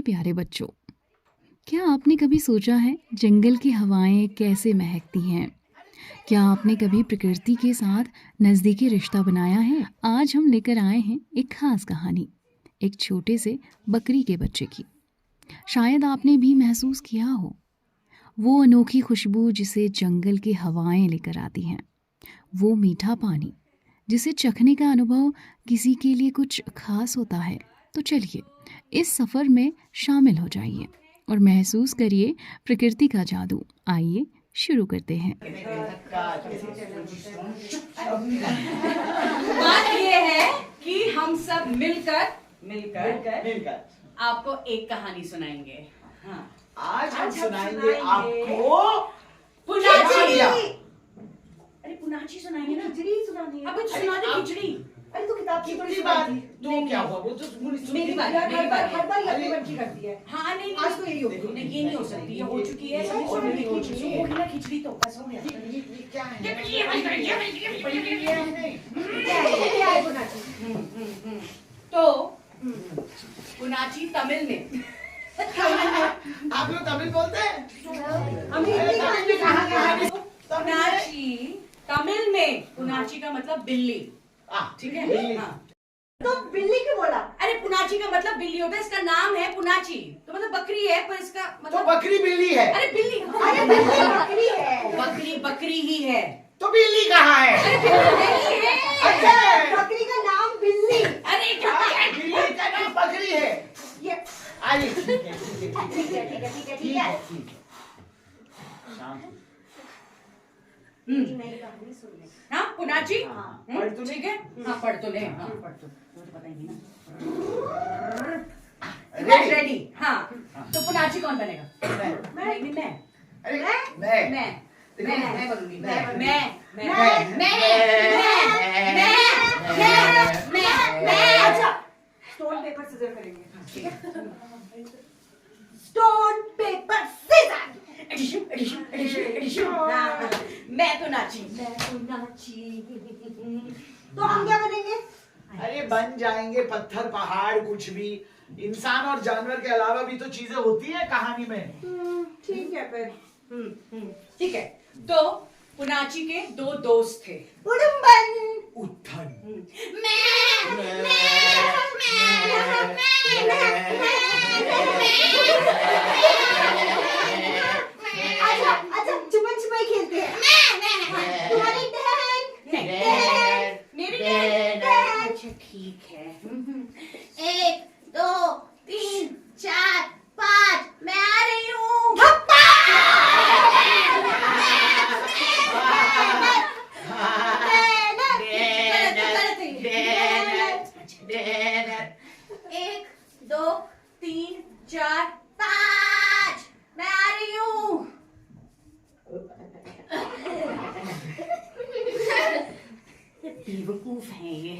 प्यारे बच्चों, क्या आपने कभी सोचा है जंगल की हवाएं कैसे महकती हैं? क्या आपने कभी प्रकृति के साथ नज़दीकी रिश्ता बनाया है? आज हम लेकर आए हैं एक खास कहानी, एक छोटे से बकरी के बच्चे की। शायद आपने भी महसूस किया हो वो अनोखी खुशबू जिसे जंगल की हवाएं लेकर आती हैं, वो मीठा पानी जिसे चखने का अनुभव किसी के लिए कुछ खास होता है। तो चलिए इस सफ़र में शामिल हो जाइए और महसूस करिए प्रकृति का जादू। आइए शुरू करते हैं। बात ये है कि हम सब मिलकर आपको एक कहानी सुनाएंगे। हाँ, आज हम सुनाएंगे आपको पुनाची। अरे पुनाची सुनाएंगे ना, खिचड़ी सुनानी है। अब कुछ सुना दे खिचड़ी। अरे तो किताब की कितनी बार तो क्या हुआ, वो तो मेरी बात हर मेरी बात बार अपनी बच्ची करती है। हाँ नहीं आज तो यही होगी। नहीं, ये नहीं हो सकती, ये हो चुकी है ऑलरेडी हो चुकी है। वो खिचड़ी तो बस हो गया। ये क्या है? क्या है पुनाची? तो पुनाची तमिल में आप लोग तमिल बोलते हैं? हमें हिंदी कहानी कहा गया है। पुनाची तमिल में पुनाची का मतलब बिल्ली। ठीक है बिल्ली। हाँ। तो बिल्ली क्यों बोला? अरे पुनाची का मतलब बिल्ली होता है, इसका नाम है पुनाची, तो मतलब बकरी है पर इसका तो मतलब बकरी बिल्ली है। अरे बिल्ली, अरे बिल्ली बकरी है। बकरी ही है। तो बिल्ली कहाँ है? अरे बिल्ली है। अच्छा, बकरी का नाम बिल्ली। अरे बिल्ली का नाम बकरी है। ये आइए, ठीक है, ठीक है, ठीक है ठीक है ठीक है ठीक है। ठीक है। शांत। नई कहानी सुन ले। हाँ पुनाची हाँ, पढ़ तो ले। ठीक है हाँ पढ़ तो ले। हाँ पढ़ तो मुझे पता ही नहीं ना। रेडी? रेडी हाँ। तो पुनाची कौन बनेगा? मैं मैं अरे मैं मैं मैं बोलूंगी। अच्छा स्टोन पेपर सीजर करेंगे। ठीक है। Stone paper scissor. मैं पुनाची। तो हम क्या बनेंगे? अरे बन जाएंगे पत्थर, पहाड़, कुछ भी। इंसान और जानवर के अलावा भी तो चीजें होती है कहानी में। ठीक है फिर। ठीक है। तो पुनाची के दो दोस्त थे। उड़ुम्बन। उत्थन। अच्छा अच्छा छुपन छुपाई खेलते हैं। तुम्हारी बहन। अच्छा ठीक है। 1 2 3 4 5 मैं आ रही हूँ। एक दो तीन चार पाँच मैं आ रही हूँ। बेवकूफ है ये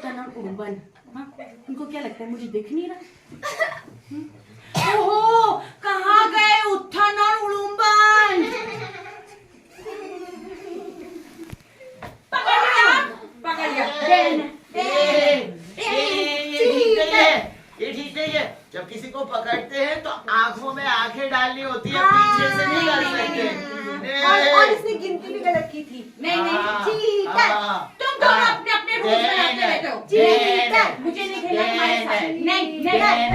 तना उड़बन। हाँ, इनको क्या लगता है मुझे दिख नहीं रहा? ओहो कहाँ गए उत्थन और उड़ुम्बन? पकड़ लिया। ये ठीक है। जब किसी को पकड़ते हैं तो आंखों में आंखें डालनी होती है, पीछे से नहीं डाल सकते। और इसने गिनती भी गलत की थी। नहीं चीटर। तुम दोनों अपने रूल्स बनाते रहते हो। चीटर मुझे नहीं खेलना तुम्हारे साथ। नहीं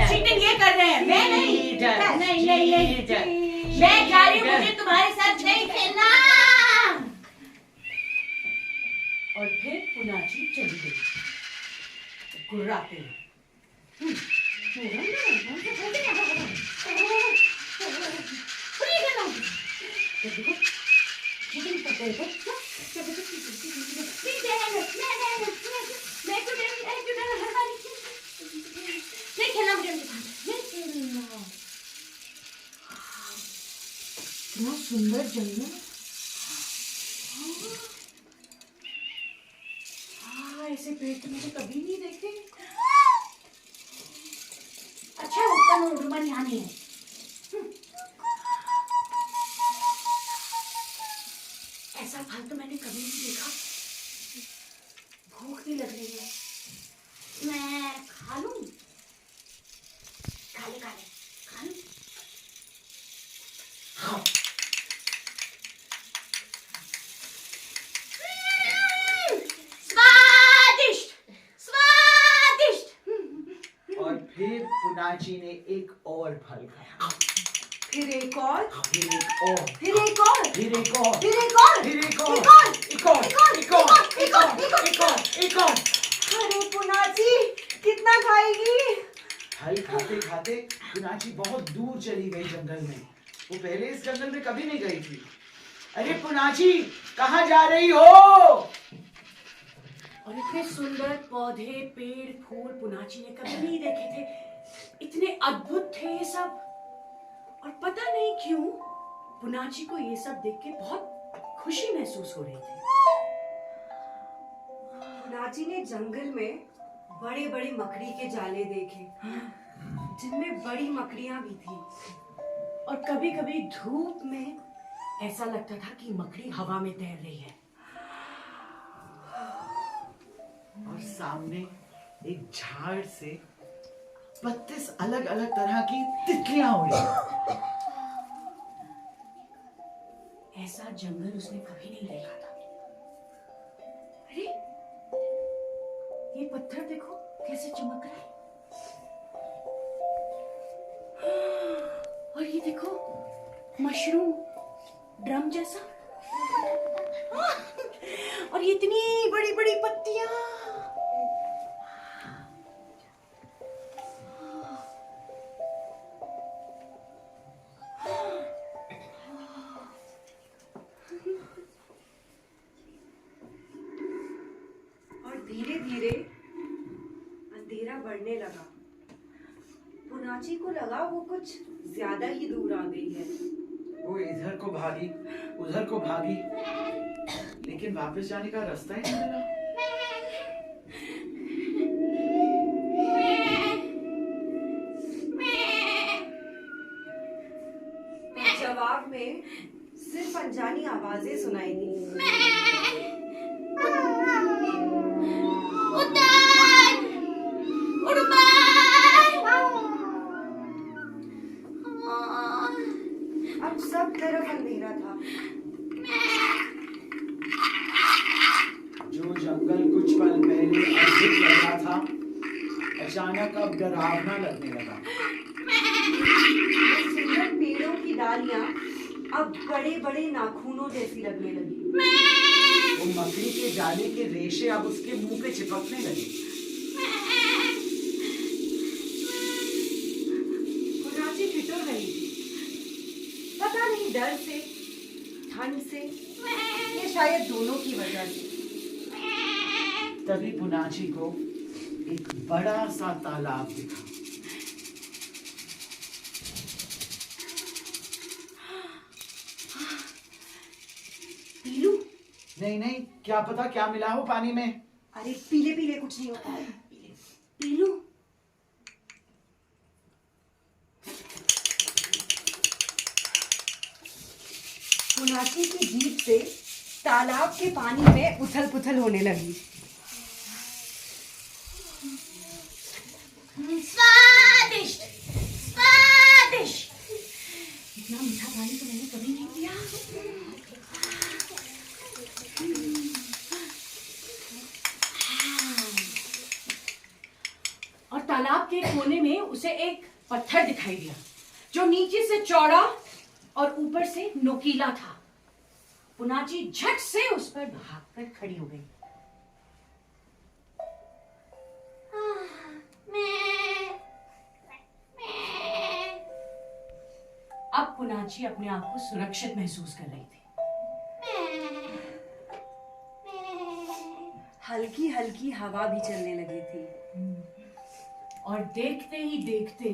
चीटिंग ये कर रहे हैं, मैं नहीं। मैं जा रही हूँ, मुझे तुम्हारे साथ नहीं खेलना। और फिर पुनाची चली गई गुर्राते हुए। नहीं खेलना मुझे, इतना सुंदर जंगल। ऐसे पेड़ तो मैंने कभी नहीं देखे। अच्छा उत्तम उड़मन यहाँ नहीं है। ऐसा फल तो मैंने कभी नहीं देखा। भूख भी लग रही है, मैं खा लूं? खा ले खा ले। स्वादिष्ट स्वादिष्ट। और फिर पुनाची ने एक और फल खाया, फिर एक और, फिर एक और, फिर एक और, फिर एक और, फिर एक और, फिर एक और, एक और, एक और, एक और, एक और, एक और, एक और। अरे पुनाची कितना खाएगी? फल खाते खाते पुनाची बहुत दूर चली गई जंगल में। वो पहले इस जंगल में कभी नहीं गई थी। अरे पुनाची, कहाँ जा रही हो? और इतने सुंदर पौधे पेड़ फूल पुनाची ने कभी नहीं देखे थे। इतने अद्भुत थे ये सब। और पता नहीं क्यों पुनाची को ये सब देख के बहुत खुशी महसूस हो रही थी। पुनाची ने जंगल में बड़े बड़े मकड़ी के जाले देखे, जिनमें बड़ी मकड़ियां भी थी। और कभी कभी धूप में ऐसा लगता था कि मकड़ी हवा में तैर रही है। और सामने एक झाड़ से 32 अलग अलग तरह की तितलियां उड़ी। ऐसा जंगल उसने कभी नहीं देखा था। अरे ये पत्थर देखो कैसे चमक रहा है। और ये देखो मशरूम ड्रम जैसा। और ये इतनी बड़ी बड़ी पत्तियां। और धीरे धीरे अंधेरा बढ़ने लगा। पुनाची को लगा वो कुछ ज्यादा ही दूर आ गई है। वो इधर को भागी, उधर को भागी, लेकिन वापस जाने का रास्ता ही नहीं मिला। जवाब में सिर्फ अनजानी आवाजें सुनाई दी। अब सब तरफ अंधेरा था। जो जंगल कुछ पल पहले अद्भुत लगा था, अचानक अब डरावना लगने लगा। सुंदर पेड़ों की डालियां अब बड़े बड़े नाखूनों जैसी लगने लगी। वो मकड़ी के जाले के रेशे अब उसके मुंह पे चिपकने लगे। पुनाची ठिठुर रही थी, पता नहीं डर से, ठंड से, या शायद दोनों की वजह से। तभी पुनाची को एक बड़ा सा तालाब दिखा। पीलू नहीं नहीं, क्या पता क्या मिला हो पानी में। अरे पीले पीले कुछ नहीं होता है। पीलू पुनाची की जीभ से तालाब के पानी में उथल पुथल होने लगी। स्वादिष्ट स्वादिष्ट। इतना मीठा पानी तो मैंने कभी नहीं पिया। और तालाब के कोने में उसे एक पत्थर दिखाई दिया जो नीचे से चौड़ा और ऊपर से नोकीला था। पुनाची झट से उस पर भागकर खड़ी हो गई। अब पुनाची अपने आप को सुरक्षित महसूस कर रही थी। हल्की हल्की हवा भी चलने लगी थी। और देखते ही देखते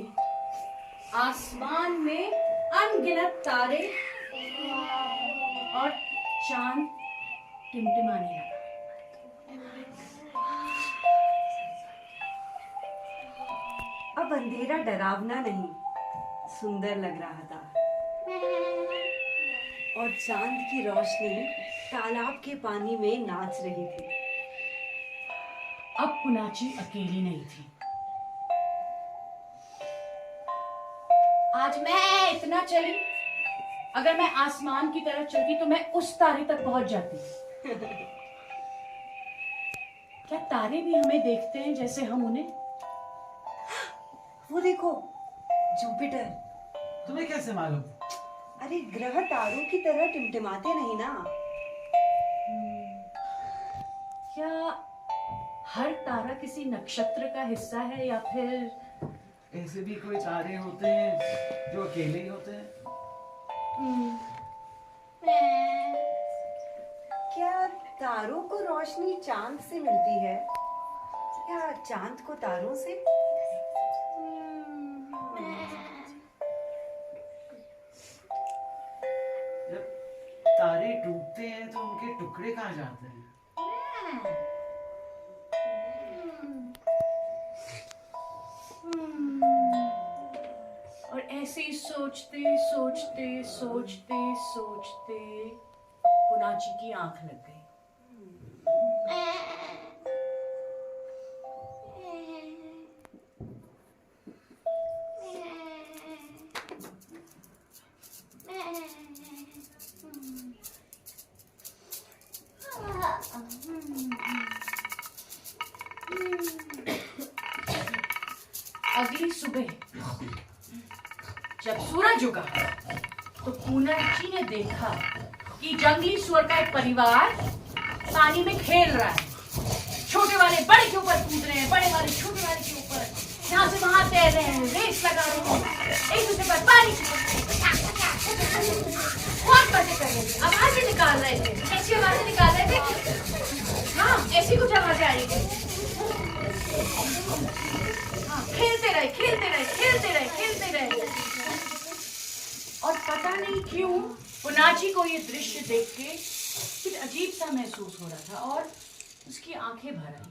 आसमान में अनगिनत तारे और चांद टिमटिमाने लगा। अब अंधेरा डरावना नहीं, सुंदर लग रहा था। और चांद की रोशनी तालाब के पानी में नाच रही थी। अब पुनाची अकेली नहीं थी। आज मैं इतना चली, अगर मैं आसमान की तरफ चलती तो मैं उस तारे तक पहुंच जाती। क्या तारे भी हमें देखते हैं जैसे हम उन्हें? वो देखो, जुपिटर। तुम्हें कैसे मालूम? अरे ग्रह तारों की तरह टिमटिमाते नहीं ना। क्या हर तारा किसी नक्षत्र का हिस्सा है या फिर ऐसे भी कोई तारे होते हैं जो अकेले ही होते हैं। क्या तारों को रोशनी चांद से मिलती है या चांद को तारों से? जब तारे टूटते हैं तो उनके टुकड़े कहाँ जाते हैं? और ऐसे ही सोचते सोचते सोचते सोचते पुनाची की आंख लग गई। अगली सुबह जब सूरज उगा तो पुनर्ची ने देखा कि जंगली सुअर का एक परिवार पानी में खेल रहा है। छोटे वाले बड़े के ऊपर कूद रहे हैं, बड़े वाले छोटे वाले के ऊपर यहाँ से वहां तैर रहे हैं, रेस लगा रहे हैं, एक दूसरे पर पानी बहुत मजे कर रहे थे, आवाजें निकाल रहे थे, ऐसी आवाजें निकाल रहे थे। हाँ, ऐसी कुछ आवाजें आ रही थी। हाँ, खेलते रहे खेलते रहे खेलते रहे खेलते रहे। और पता नहीं क्यों पुनाची को ये दृश्य देख के कुछ अजीब सा महसूस हो रहा था और उसकी आंखें भर आई।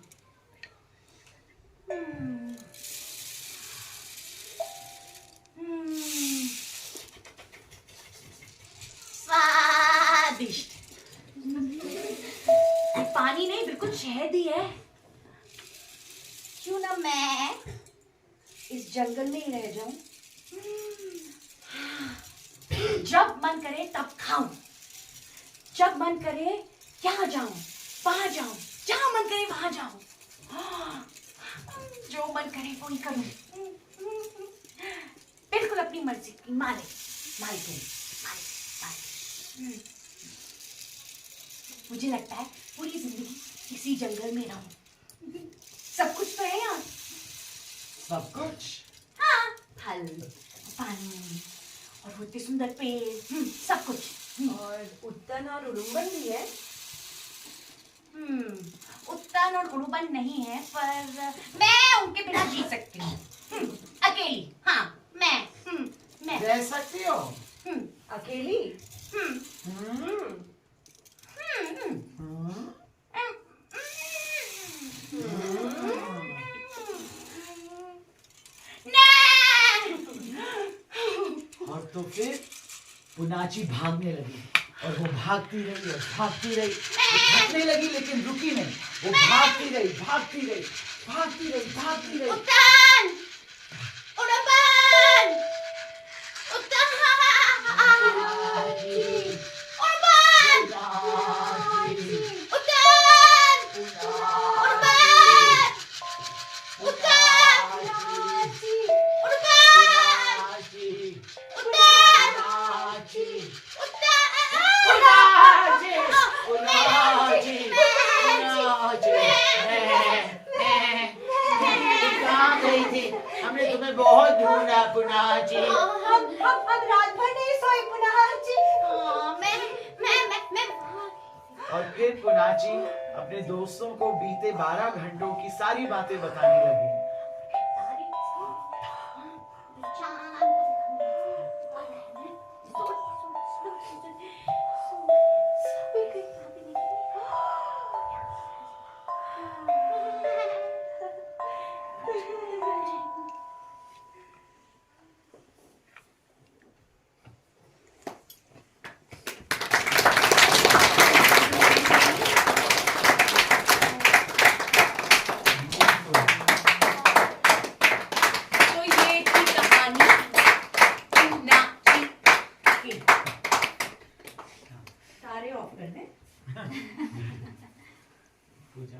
स्वादिष्ट। ये पानी नहीं, बिल्कुल शहद ही है। क्यों ना मैं इस जंगल में ही रह जाऊं? जब मन करे तब खाऊं, जब मन करे यहाँ जाऊं वहां जाऊं, जहां मन करे वहां जाऊं, जो मन करे वो ही करूं, बिल्कुल अपनी मर्जी की मालिक मालिक मालिक। मुझे लगता है पूरी जिंदगी इसी जंगल में रहूं। सब कुछ तो है यहाँ। सब कुछ? हाँ, फल, पानी और वो इतने सुंदर पेड़, सब कुछ। और उत्तन और उड़ुम्बन भी है। उत्तन और उड़ुबन नहीं है, पर मैं उनके बिना जी सकती हूँ। अकेली, हाँ, मैं रह सकती हो? अकेली? और तो फिर पुनाची भागने लगी और वो भागती रही और भागती रही। वो थकने लगी लेकिन रुकी नहीं। वो भागती रही भागती रही भागती रही भागती रही। उत्तन, उड़ुबन, उत्तन, पुनाची, उड़ुबन, पुनाची, उत्तन, पुनाची, उड़ुबन, उत्तन, पुनाची, उड़ुबन, पुनाची, पुनाची, कहाँ गई थी? हमने तुम्हें बहुत ढूंढा पुनाची। हम रात भर नहीं सोए पुनाची। और फिर पुनाची अपने दोस्तों को बीते 12 घंटों की सारी बातें बताने लगी। सारे ऑफ कर दें। पूजा